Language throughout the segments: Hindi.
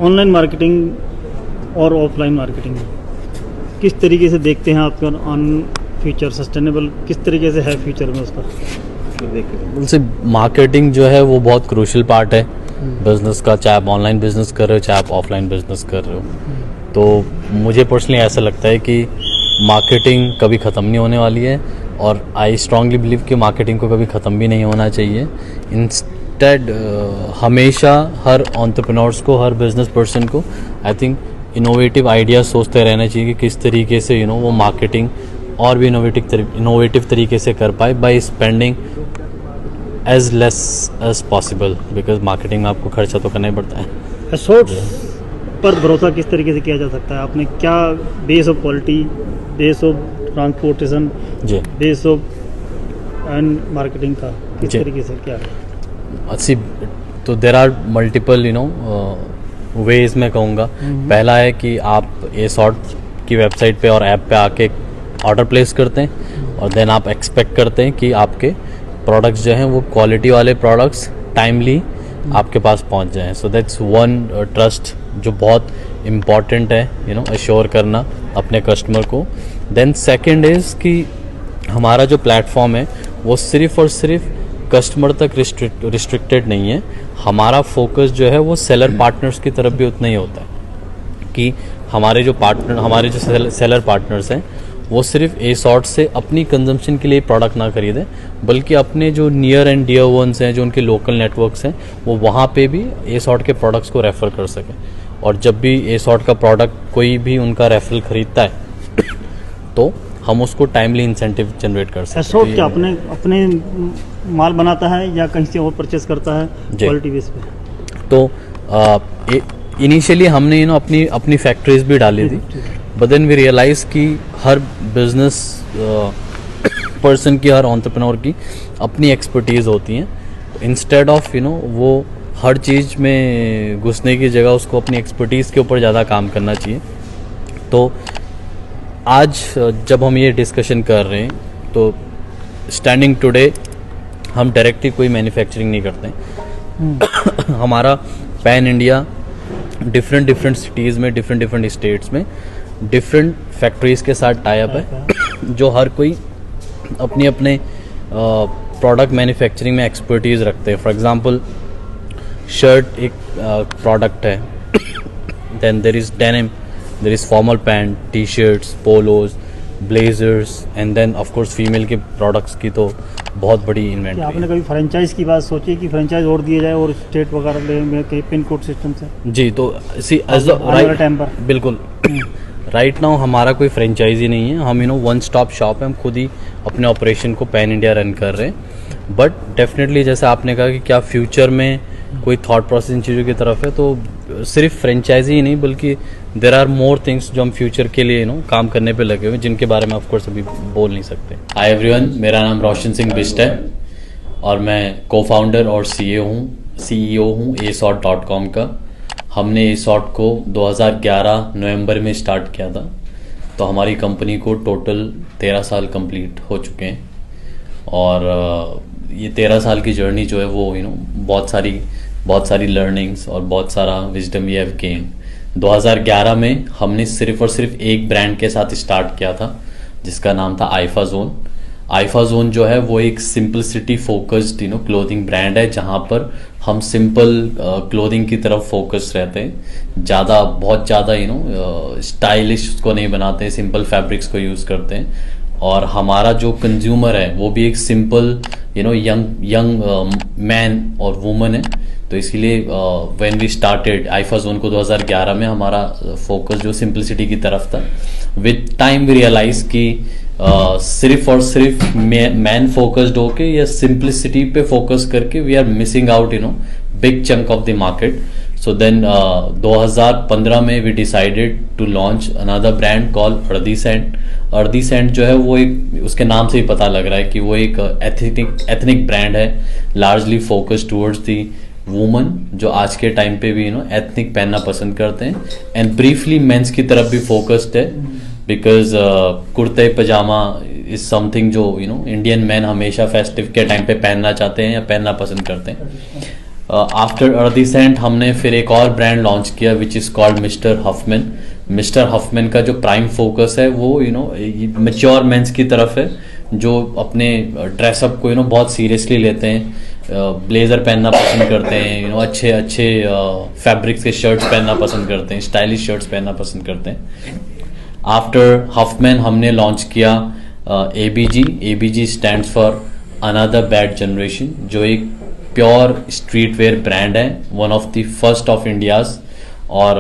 ऑनलाइन मार्केटिंग और ऑफलाइन मार्केटिंग किस तरीके से देखते हैं आपके ऑन फ्यूचर सस्टेनेबल किस तरीके से है फ्यूचर में उसका? उनसे मार्केटिंग जो है वो बहुत क्रूशियल पार्ट है बिजनेस का, चाहे आप ऑनलाइन बिजनेस कर रहे हो चाहे आप ऑफलाइन बिजनेस कर रहे हो। तो मुझे पर्सनली ऐसा लगता है कि मार्केटिंग कभी ख़त्म नहीं होने वाली है और आई स्ट्रांगली बिलीव कि मार्केटिंग को कभी ख़त्म भी नहीं होना चाहिए। इंस्टेड हमेशा हर एंटरप्रेन्योर्स को, हर बिजनेस पर्सन को आई थिंक इनोवेटिव आइडियाज़ सोचते रहना चाहिए कि किस तरीके से वो मार्केटिंग और भी इनोवेटिव तरीके से कर पाए by spending as less as possible, because marketing में आपको खर्चा तो करना ही पड़ता है। एसोर्ट्स पर भरोसा किस तरीके से किया जा सकता है? आपने क्या base of quality, base of transportation, जी, बेस ऑफ एंड मार्केटिंग का किस तरीके से क्या है? अच्छी तो देर आर मल्टीपल वेज मैं कहूँगा। पहला है कि आप एसॉर्ट की वेबसाइट पे और ऐप पे आके ऑर्डर प्लेस करते हैं और देन आप एक्सपेक्ट करते हैं कि आपके प्रोडक्ट्स जो हैं वो क्वालिटी वाले प्रोडक्ट्स टाइमली आपके पास पहुंच जाएं। सो दैट्स वन ट्रस्ट जो बहुत इम्पॉर्टेंट है अश्योर करना अपने कस्टमर को। देन सेकंड इज़ कि हमारा जो प्लेटफॉर्म है वो सिर्फ और सिर्फ कस्टमर तक रिस्ट्रिक्टेड नहीं है। हमारा फोकस जो है वो सेलर पार्टनर्स की तरफ भी उतना ही होता है कि हमारे जो सेलर पार्टनर्स हैं वो सिर्फ एसॉर्ट से अपनी कंजम्पशन के लिए प्रोडक्ट ना खरीदें, बल्कि अपने जो नियर एंड डियर वंस हैं, जो उनके लोकल नेटवर्क्स हैं, वो वहाँ पे भी एसॉर्ट के प्रोडक्ट्स को रेफ़र कर सकें। और जब भी एसॉर्ट का प्रोडक्ट कोई भी उनका रेफरल खरीदता है तो हम उसको टाइमली इंसेंटिव जनरेट कर सकते हैं। एसॉर्ट क्या अपने माल बनाता है या कहीं से और परचेस करता है क्वालिटी बेस पे? तो इनिशियली हमने अपनी फैक्ट्रीज भी डाली थी, बट देन वी रियलाइज कि हर बिजनेस पर्सन की, हर एंटरप्रेन्योर की अपनी एक्सपर्टीज़ होती हैं। इंस्टेड ऑफ वो हर चीज़ में घुसने की जगह उसको अपनी एक्सपर्टीज़ के ऊपर ज़्यादा काम करना चाहिए। तो आज जब हम ये डिस्कशन कर रहे हैं तो स्टैंडिंग टुडे हम डायरेक्टली कोई मैन्युफैक्चरिंग नहीं करते। हमारा पैन इंडिया डिफरेंट सिटीज़ में, डिफरेंट स्टेट्स में डिफरेंट फैक्ट्रीज़ के साथ टाई अप है, जो हर कोई अपने प्रोडक्ट मैन्युफैक्चरिंग में एक्सपर्टीज़ रखते हैं। फॉर एग्जांपल शर्ट एक प्रोडक्ट है, then there is denim, there is formal pant, T shirts, polos, blazers, and then of course female के प्रोडक्ट्स की तो बहुत बड़ी इन्वेंटरी है। आपने कभी फ्रेंचाइज की बात सोची कि फ्रेंचाइज और दिए जाए और स्टेट वगैरह में कहीं पिन कोड सिस्टम से? जी, तो सी एज राइट, बिल्कुल राइट नाउ हमारा कोई फ्रेंचाइजी नहीं है। हम वन स्टॉप शॉप है, हम खुद ही अपने ऑपरेशन को पैन इंडिया रन कर रहे हैं। बट डेफिनेटली जैसे आपने कहा कि क्या फ्यूचर में कोई थॉट प्रोसेस इन चीज़ों की तरफ है, तो सिर्फ फ्रेंचाइजी ही नहीं बल्कि देर आर मोर थिंग्स जो हम फ्यूचर के लिए काम करने पे लगे हुए, जिनके बारे में ऑफकोर्स अभी बोल नहीं सकते। हाय एवरीवन, मेरा नाम रोशन सिंह बिस्ट है और मैं को फाउंडर और CEO हूँ ASORT.com का। हमने ASORT को 2011 नवंबर में स्टार्ट किया था, तो हमारी कंपनी को टोटल 13 साल कंप्लीट हो चुके हैं। और ये 13 साल की जर्नी जो है वो बहुत सारी लर्निंग्स और बहुत सारा विजडम वी हैव गेन। 2011 में हमने सिर्फ और सिर्फ एक ब्रांड के साथ स्टार्ट किया था जिसका नाम था आईफा जोन। आईफा जोन जो है वो एक सिंपलिसिटी फोकस्ड क्लोथिंग ब्रांड है, जहाँ पर हम सिंपल क्लोथिंग की तरफ फोकस रहते हैं। बहुत ज़्यादा स्टाइलिश उसको नहीं बनाते हैं, सिंपल फैब्रिक्स को यूज़ करते हैं। और हमारा जो कंज्यूमर है वो भी एक सिंपल यंग मैन और वुमन है। तो इसीलिए when we started Aifa zone को 2011 में, हमारा फोकस जो सिंपलिसिटी की तरफ था। विद टाइम वी रियलाइज कि सिर्फ और सिर्फ मैन फोकस्ड होके या सिंपलिसिटी पे फोकस करके we are missing out big chunk of the market. So then 2015 में we decided to launch another brand call Earthy Scent. Earthy Scent जो है वो एक, उसके नाम से ही पता लग रहा है कि वो एक एथनिक ब्रांड है, largely focused towards the woman, जो आज के टाइम पे भी एथनिक पहनना पसंद करते हैं। एंड ब्रीफली मेंस की तरफ भी फोकस्ड है, बिकॉज कुर्ते पजामा इज समथिंग जो इंडियन मैन हमेशा फेस्टिव के टाइम पे पहनना चाहते हैं या पहनना पसंद करते हैं। आफ्टर अर्दी सेंट हमने फिर एक और ब्रांड लॉन्च किया which is called mister Huffman. Mister Huffman का जो प्राइम फोकस है वो मैच्योर मेंस की तरफ है, जो अपने ड्रेसअप को बहुत सीरियसली लेते हैं, ब्लेजर पहनना पसंद करते हैं, अच्छे अच्छे फैब्रिक्स के शर्ट्स पहनना पसंद करते हैं, स्टाइलिश शर्ट्स पहनना पसंद करते हैं। आफ्टर हफमैन हमने लॉन्च किया ABG। ABG stands for another bad generation, जो एक प्योर स्ट्रीट वेयर ब्रांड है, one of the first of India's. और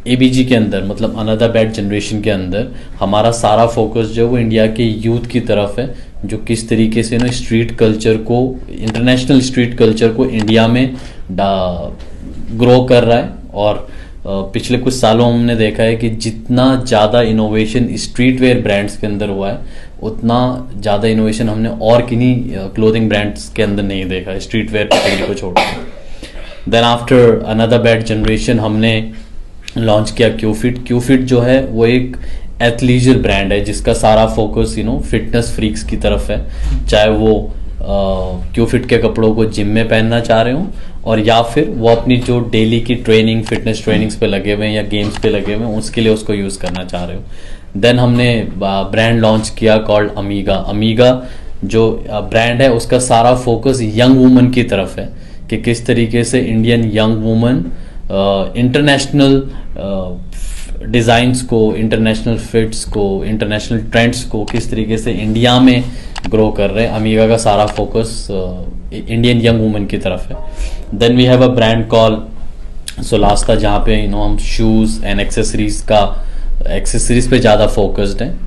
ABG के अंदर मतलब अनदर बैड जनरेशन के अंदर हमारा सारा फोकस जो वो इंडिया के यूथ की तरफ है, जो किस तरीके से स्ट्रीट कल्चर को, इंटरनेशनल स्ट्रीट कल्चर को इंडिया में ग्रो कर रहा है। और पिछले कुछ सालों हमने देखा है कि जितना ज़्यादा इनोवेशन स्ट्रीट वेयर ब्रांड्स के अंदर हुआ है, उतना ज़्यादा इनोवेशन हमने और किन्हीं क्लोथिंग ब्रांड्स के अंदर नहीं देखा है, स्ट्रीट वेयर कैटेगरी को छोड़कर। Then after another bad generation हमने लॉन्च किया क्यूफिट। क्यूफिट जो है वो एक एथलीजर ब्रांड है जिसका सारा फोकस फिटनेस फ्रीक्स की तरफ है, चाहे वो क्यूफिट के कपड़ों को जिम में पहनना चाह रहे हो और या फिर वो अपनी जो डेली की ट्रेनिंग, फिटनेस ट्रेनिंग्स पे लगे हुए हैं या गेम्स पे लगे हुए हैं, उसके लिए उसको यूज़ करना चाह रहे हो। देन हमने ब्रांड लॉन्च किया कॉल्ड अमीगा। अमीगा जो ब्रांड है उसका सारा फोकस यंग वुमन की तरफ है कि किस तरीके से Indian young woman international designs को, इंटरनेशनल फिट्स को, इंटरनेशनल ट्रेंड्स को किस तरीके से इंडिया में ग्रो कर रहे हैं। अमीगा का सारा फोकस इंडियन यंग वुमन की तरफ है। Then we have a brand call Solasta, जहाँ पे हम शूज़ एंड एक्सेसरीज पे ज़्यादा फोकस्ड हैं।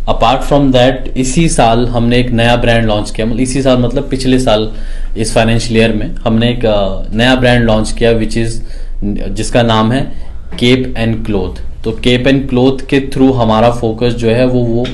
अपार्ट फ्रॉम दैट इसी साल हमने एक नया ब्रांड लॉन्च किया, मतलब इसी साल मतलब पिछले साल इस फाइनेंशियल ईयर में हमने एक नया ब्रांड लॉन्च किया जिसका नाम है केप एंड क्लोथ। तो केप एंड क्लोथ के थ्रू हमारा फोकस जो है वो